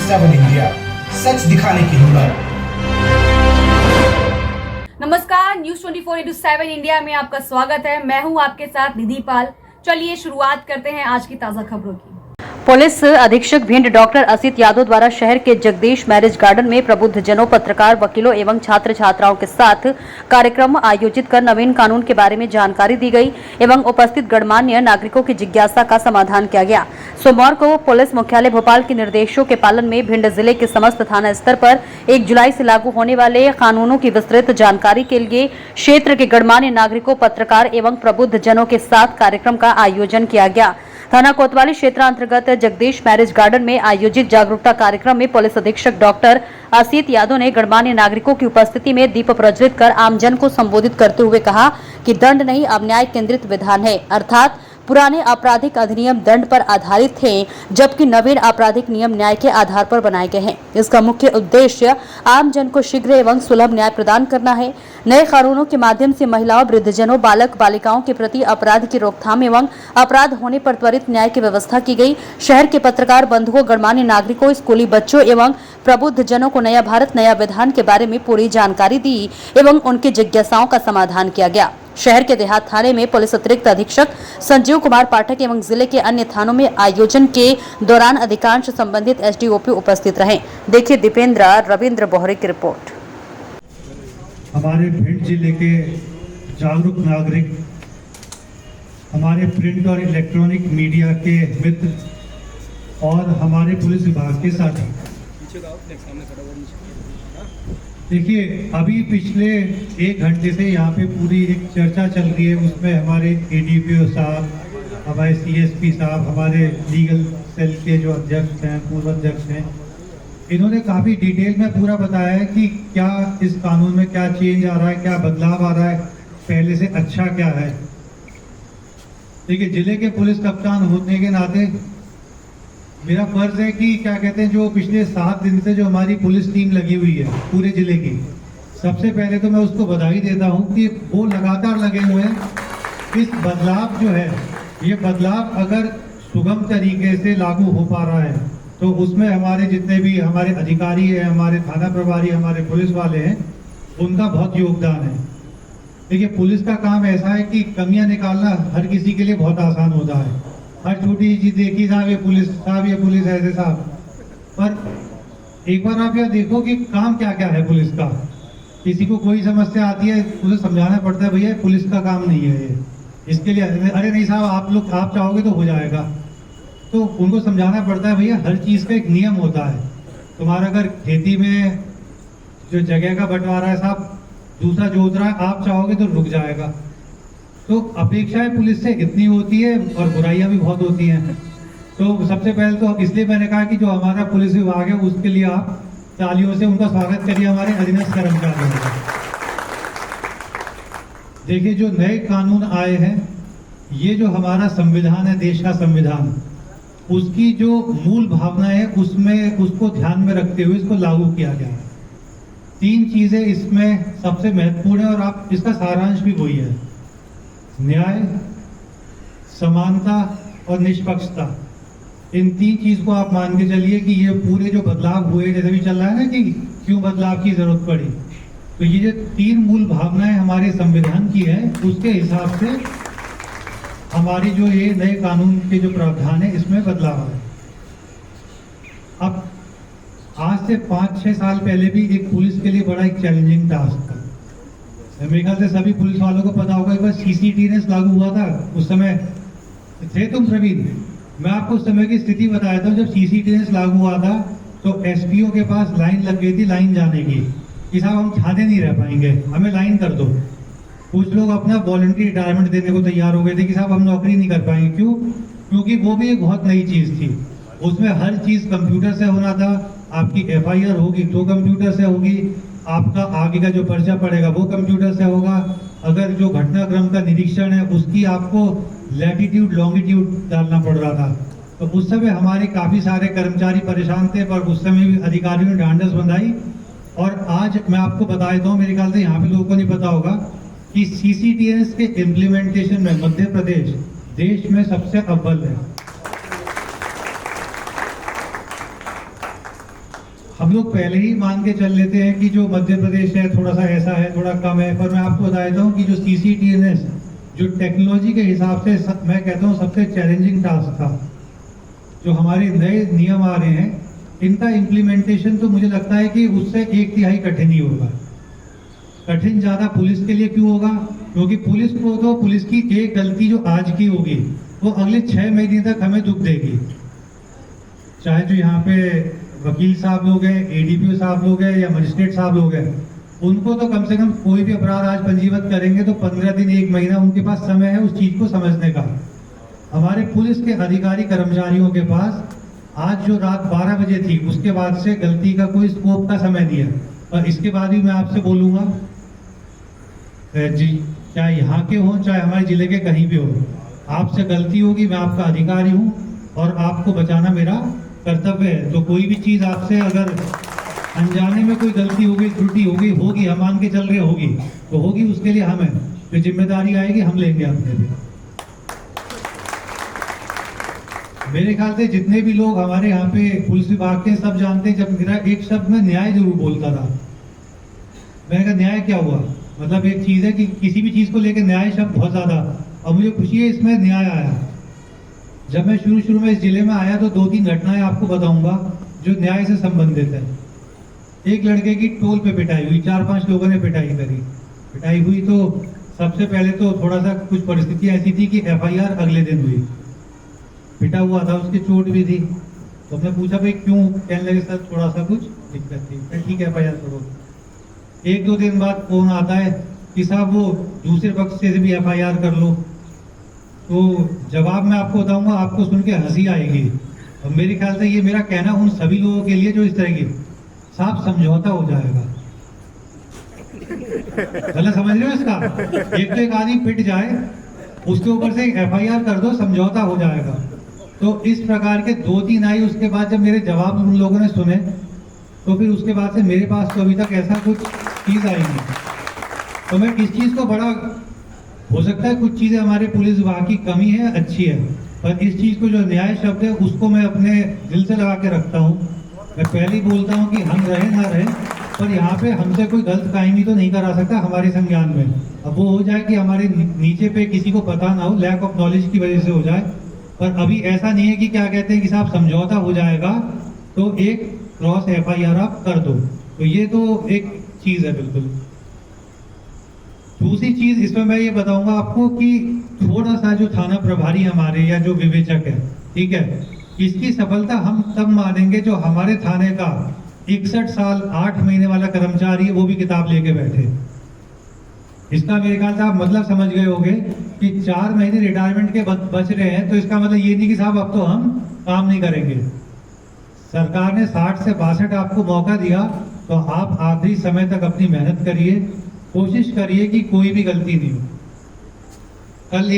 7 India, सच दिखाने की हिम्मत। नमस्कार, न्यूज 24/7 इंडिया में आपका स्वागत है। मैं हूं आपके साथ निधि पाल। चलिए शुरुआत करते हैं आज की ताजा खबरों की। पुलिस अधीक्षक भिंड डॉक्टर असित यादव द्वारा शहर के जगदीश मैरिज गार्डन में प्रबुद्ध जनों, पत्रकार, वकीलों एवं छात्र छात्राओं के साथ कार्यक्रम आयोजित कर नवीन कानून के बारे में जानकारी दी गई एवं उपस्थित गणमान्य नागरिकों की जिज्ञासा का समाधान किया गया। सोमवार को पुलिस मुख्यालय भोपाल के निर्देशों के पालन में भिंड जिले के समस्त थाना स्तर पर 1 जुलाई से लागू होने वाले कानूनों की विस्तृत जानकारी के लिए क्षेत्र के गणमान्य नागरिकों, पत्रकार एवं प्रबुद्ध जनों के साथ कार्यक्रम का आयोजन किया गया। थाना कोतवाली क्षेत्र अंतर्गत जगदीश मैरिज गार्डन में आयोजित जागरूकता कार्यक्रम में पुलिस अधीक्षक डॉक्टर असित यादव ने गणमान्य नागरिकों की उपस्थिति में दीप प्रज्वलित कर आमजन को संबोधित करते हुए कहा कि दंड नहीं, अब न्याय केंद्रित विधान है, अर्थात पुराने आपराधिक अधिनियम दंड पर आधारित थे, जबकि नवीन आपराधिक नियम न्याय के आधार पर बनाए गए हैं। इसका मुख्य उद्देश्य आम जन को शीघ्र एवं सुलभ न्याय प्रदान करना है। नए कानूनों के माध्यम से महिलाओं, वृद्धजनों, बालक बालिकाओं के प्रति अपराध की रोकथाम एवं अपराध होने पर त्वरित न्याय की व्यवस्था की गई। शहर के पत्रकार बंधुओं, गणमान्य नागरिकों, स्कूली बच्चों एवं प्रबुद्ध जनों को नया भारत नया विधान के बारे में पूरी जानकारी दी एवं उनकी जिज्ञासाओं का समाधान किया गया। शहर के देहात थाने में पुलिस अतिरिक्त अधीक्षक संजीव कुमार पाठक एवं जिले के अन्य थानों में आयोजन के दौरान अधिकांश संबंधित एसडीओपी उपस्थित रहे। देखिए दीपेंद्र रविंद्र बोहरे की रिपोर्ट। हमारे भिंड जिले के जागरूक नागरिक, हमारे प्रिंट और इलेक्ट्रॉनिक मीडिया के मित्र और हमारे पुलिस विभाग के साथी, देखिए अभी पिछले 1 घंटे से यहाँ पे पूरी एक चर्चा चल रही है। उसमें हमारे एडीपीओ साहब, हमारे सीएसपी साहब, हमारे लीगल सेल के जो अध्यक्ष हैं, पूर्व अध्यक्ष हैं, इन्होंने काफ़ी डिटेल में पूरा बताया है कि क्या इस कानून में क्या चेंज आ रहा है, क्या बदलाव आ रहा है, पहले से अच्छा क्या है। देखिए जिले के पुलिस कप्तान होने के नाते मेरा फर्ज है कि क्या कहते हैं, जो पिछले 7 दिन से जो हमारी पुलिस टीम लगी हुई है पूरे जिले की, सबसे पहले तो मैं उसको बधाई देता हूं कि वो लगातार लगे हुए हैं। इस बदलाव जो है, ये बदलाव अगर सुगम तरीके से लागू हो पा रहा है तो उसमें हमारे जितने भी हमारे अधिकारी हैं, हमारे थाना प्रभारी, हमारे पुलिस वाले हैं, उनका बहुत योगदान है। देखिए पुलिस का काम ऐसा है कि कमियां निकालना हर किसी के लिए बहुत आसान होता है। हर छोटी चीज देखी साहब ये पुलिस, साहब ये पुलिस, ऐसे साहब, पर एक बार आप यह देखो कि काम क्या क्या है पुलिस का। किसी को कोई समस्या आती है, उसे समझाना पड़ता है भैया पुलिस का काम नहीं है ये, इसके लिए अरे नहीं साहब आप चाहोगे तो हो जाएगा। तो उनको समझाना पड़ता है भैया हर चीज़ का एक नियम होता है। तुम्हारा अगर खेती में जो जगह का बंटवारा है साहब, दूसरा जोत रहा है, आप चाहोगे तो रुक जाएगा। तो अपेक्षाएं पुलिस से इतनी होती है और बुराइयां भी बहुत होती हैं। तो सबसे पहले तो इसलिए मैंने कहा कि जो हमारा पुलिस विभाग है उसके लिए आप तालियों से उनका स्वागत करिए, हमारे अधीनस्थ कर्मचारियों का। देखिए जो नए कानून आए हैं, ये जो हमारा संविधान है, देश का संविधान, उसकी जो मूल भावना है उसमें उसको ध्यान में रखते हुए इसको लागू किया गया है। 3 चीजें इसमें सबसे महत्वपूर्ण है और आप इसका सारांश भी वही है: न्याय, समानता और निष्पक्षता। इन 3 चीज को आप मान के चलिए कि ये पूरे जो बदलाव हुए, जैसे भी चल रहा है ना कि क्यों बदलाव की जरूरत पड़ी, तो ये जो 3 मूल भावनाएं हमारे संविधान की है, उसके हिसाब से हमारी जो ये नए कानून के जो प्रावधान है इसमें बदलाव आए। अब आज से 5-6 साल पहले भी एक पुलिस के लिए बड़ा एक चैलेंजिंग टास्क था। मेरे ख्याल से सभी पुलिस वालों को पता होगा, एक बार सीसीटीएनएस लागू हुआ था, उस समय थे तुम प्रवीण, मैं आपको उस समय की स्थिति बताया था। जब सीसीटीएनएस लागू हुआ था तो एसपीओ के पास लाइन लग गई थी, लाइन जाने की, कि साहब हम थाने नहीं रह पाएंगे, हमें लाइन कर दो। कुछ लोग अपना वॉलंटरी रिटायरमेंट देने को तैयार हो गए थे कि साहब हम नौकरी नहीं कर पाएंगे। क्यों? क्योंकि वो भी एक बहुत नई चीज़ थी, उसमें हर चीज़ कंप्यूटर से होना था। आपकी FIR होगी तो कंप्यूटर से होगी, आपका आगे का जो पर्चा पड़ेगा वो कंप्यूटर से होगा, अगर जो घटनाक्रम का निरीक्षण है उसकी आपको लैटिट्यूड लॉन्गिट्यूड डालना पड़ रहा था। तो उस समय हमारे काफ़ी सारे कर्मचारी परेशान थे, पर उस समय भी अधिकारियों ने ढांढस बंधाई। और आज मैं आपको बता देता हूँ, मेरे ख्याल से यहाँ पे लोगों को नहीं पता होगा कि CCTS के इम्प्लीमेंटेशन में मध्य प्रदेश देश में सबसे अव्वल है। हम लोग पहले ही मान के चल लेते हैं कि जो मध्य प्रदेश है थोड़ा सा ऐसा है, थोड़ा कम है, पर मैं आपको बता देता हूँ कि जो CCTNS जो टेक्नोलॉजी के हिसाब से मैं कहता हूँ सबसे चैलेंजिंग टास्क था। जो हमारे नए नियम आ रहे हैं इनका इम्प्लीमेंटेशन तो मुझे लगता है कि उससे 1/3 कठिन ही होगा। कठिन ज़्यादा पुलिस के लिए क्यों होगा? क्योंकि पुलिस को तो पुलिस की एक गलती जो आज की होगी वो अगले 6 महीने तक हमें दुख देगी। चाहे जो यहाँ पे वकील साहब लोग हैं, ADPO साहब लोग हैं या मजिस्ट्रेट साहब लोग हैं, उनको तो कम से कम कोई भी अपराध आज पंजीबद्ध करेंगे तो 15 दिन 1 महीना उनके पास समय है उस चीज को समझने का। हमारे पुलिस के अधिकारी कर्मचारियों के पास आज जो रात 12 बजे थी उसके बाद से गलती का कोई स्कोप का समय नहीं है। और इसके बाद भी मैं आपसे बोलूंगा जी, चाहे यहाँ के हों चाहे हमारे जिले के कहीं भी हो, आपसे गलती होगी, मैं आपका अधिकारी हूँ और आपको बचाना मेरा कर्तव्य है। तो कोई भी चीज़ आपसे अगर अनजाने में कोई गलती हो गई, त्रुटि हो गई, होगी, हम मान के चल रहे होगी तो होगी, उसके लिए हम हैं, जो जिम्मेदारी आएगी हम लेंगे अपने लिए। मेरे ख्याल से जितने भी लोग हमारे यहाँ पे पुलिस विभाग के सब जानते हैं, जब मेरा एक शब्द में न्याय जरूर बोलता था। मैंने कहा न्याय क्या हुआ? मतलब एक चीज है कि किसी भी चीज को लेकर न्याय शब्द बहुत ज्यादा, और मुझे खुशी है इसमें न्याय आया। जब मैं शुरू में इस जिले में आया तो 2-3 घटनाएं आपको बताऊंगा जो न्याय से संबंधित है। एक लड़के की टोल पे पिटाई हुई, 4-5 लोगों ने पिटाई करी। पिटाई हुई तो सबसे पहले तो थोड़ा सा कुछ परिस्थिति ऐसी थी कि FIR अगले दिन हुई। पिटा हुआ था, उसकी चोट भी थी, तो हमने पूछा भाई क्यों? कहने लगे सर थोड़ा सा कुछ दिक्कत थी। ठीक है FIR करो। 1-2 दिन बाद फोन आता है कि साहब वो दूसरे पक्ष से भी FIR कर लो। तो जवाब मैं आपको बताऊंगा, आपको सुन के हंसी आएगी और मेरे ख्याल से ये मेरा कहना उन सभी लोगों के लिए जो इस तरह की साहब समझौता हो जाएगा। गलत समझ रहे हो इसका? एक तो एक आदमी पिट जाए उसके ऊपर से FIR कर दो, समझौता हो जाएगा। तो इस प्रकार के 2-3 आई। उसके बाद जब मेरे जवाब उन लोगों ने सुने तो फिर उसके बाद से मेरे पास तो अभी तक ऐसा कुछ चीज़ आई नहीं। तो मैं इस चीज़ को बड़ा, हो सकता है कुछ चीज़ें हमारे पुलिस विभाग की कमी है, अच्छी है, पर इस चीज़ को जो न्याय शब्द है उसको मैं अपने दिल से लगा के रखता हूँ। मैं पहले ही बोलता हूँ कि हम रहे ना रहे, पर यहाँ पे हमसे कोई गलत कायमी तो नहीं करा सकता हमारे संज्ञान में। अब वो हो जाए कि हमारे नीचे पे किसी को पता ना हो, लैक ऑफ नॉलेज की वजह से हो जाए, पर अभी ऐसा नहीं है कि क्या कहते हैं कि साहब समझौता हो जाएगा तो एक क्रॉस FIR आप कर दो। तो ये तो एक चीज है बिल्कुल। दूसरी चीज इसमें मैं ये बताऊंगा आपको कि थोड़ा सा जो थाना प्रभारी हमारे या जो विवेचक है, ठीक है, इसकी सफलता हम तब मानेंगे जो हमारे थाने का 61 साल 8 महीने वाला कर्मचारी है वो भी किताब लेके बैठे। इसका मेरे ख्याल से आप मतलब समझ गए होंगे कि 4 महीने रिटायरमेंट के बच रहे हैं, तो इसका मतलब ये नहीं कि साहब अब तो हम काम नहीं करेंगे। सरकार ने 60 से 62 आपको मौका दिया, तो आप आखिरी समय तक अपनी मेहनत करिए, कोशिश करिए कि कोई भी गलती नहीं हो। कल